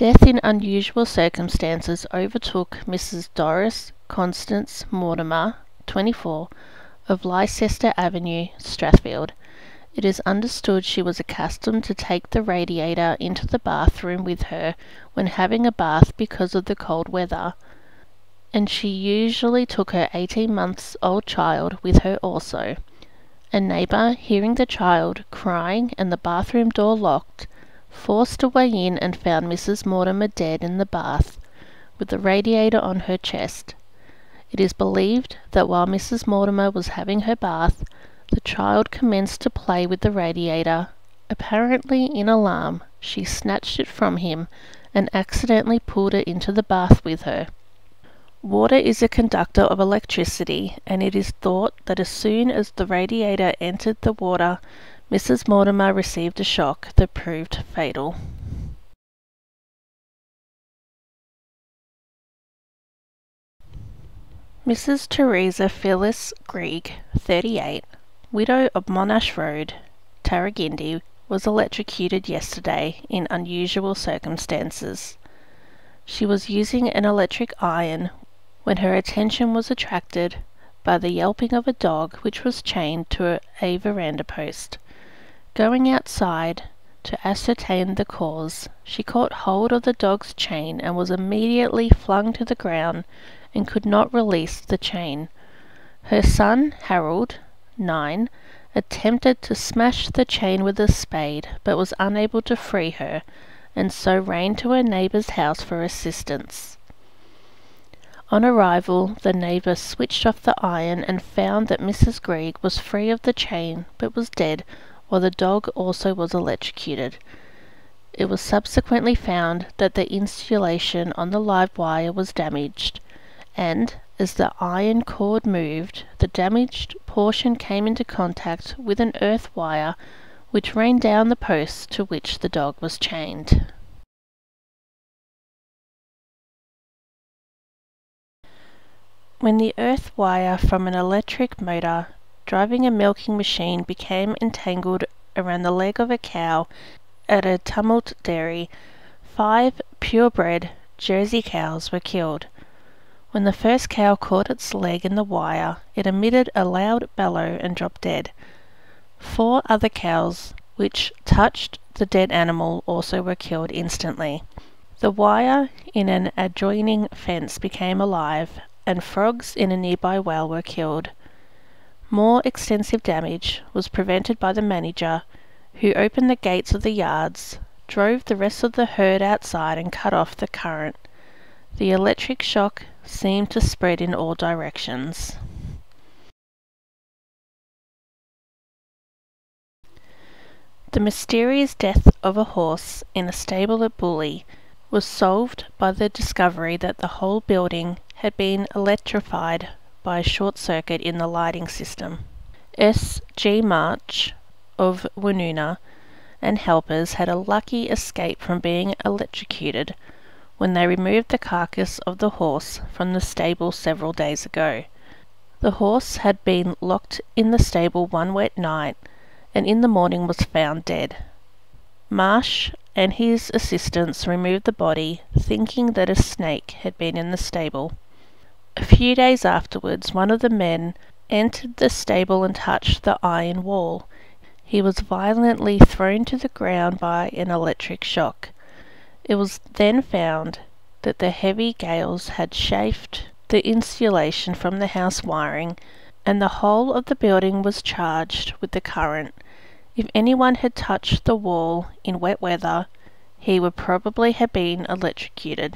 Death in unusual circumstances overtook Mrs. Doris Constance Mortimer, 24, of Leicester Avenue, Strathfield. It is understood she was accustomed to take the radiator into the bathroom with her when having a bath because of the cold weather, and she usually took her 18-month-old child with her also. A neighbour, hearing the child crying and the bathroom door locked, forced a way in and found Mrs. Mortimer dead in the bath, with the radiator on her chest. It is believed that while Mrs. Mortimer was having her bath, the child commenced to play with the radiator. Apparently in alarm, she snatched it from him and accidentally pulled it into the bath with her. Water is a conductor of electricity, and it is thought that as soon as the radiator entered the water, Mrs. Mortimer received a shock that proved fatal. Mrs. Teresa Phyllis Greig, 38, widow of Monash Road, Tarragindi, was electrocuted yesterday in unusual circumstances. She was using an electric iron when her attention was attracted by the yelping of a dog which was chained to a veranda post. Going outside to ascertain the cause, she caught hold of the dog's chain and was immediately flung to the ground and could not release the chain. Her son, Harold, 9, attempted to smash the chain with a spade, but was unable to free her, and so ran to a neighbour's house for assistance. On arrival, the neighbour switched off the iron and found that Mrs. Greig was free of the chain, but was dead, while the dog also was electrocuted. It was subsequently found that the insulation on the live wire was damaged, and, as the iron cord moved, the damaged portion came into contact with an earth wire which ran down the post to which the dog was chained. When the earth wire from an electric motor driving a milking machine became entangled around the leg of a cow at a Tumult dairy, 5 purebred Jersey cows were killed. When the first cow caught its leg in the wire, it emitted a loud bellow and dropped dead. 4 other cows which touched the dead animal also were killed instantly. The wire in an adjoining fence became alive, and frogs in a nearby well were killed. More extensive damage was prevented by the manager, who opened the gates of the yards, drove the rest of the herd outside and cut off the current. The electric shock seemed to spread in all directions. The mysterious death of a horse in a stable at Bully was solved by the discovery that the whole building had been electrified by a short circuit in the lighting system. S.G. March of Woonona and helpers had a lucky escape from being electrocuted when they removed the carcass of the horse from the stable several days ago. The horse had been locked in the stable one wet night, and in the morning was found dead. Marsh and his assistants removed the body, thinking that a snake had been in the stable. A few days afterwards, one of the men entered the stable and touched the iron wall. He was violently thrown to the ground by an electric shock. It was then found that the heavy gales had chafed the insulation from the house wiring, and the whole of the building was charged with the current. If anyone had touched the wall in wet weather, he would probably have been electrocuted.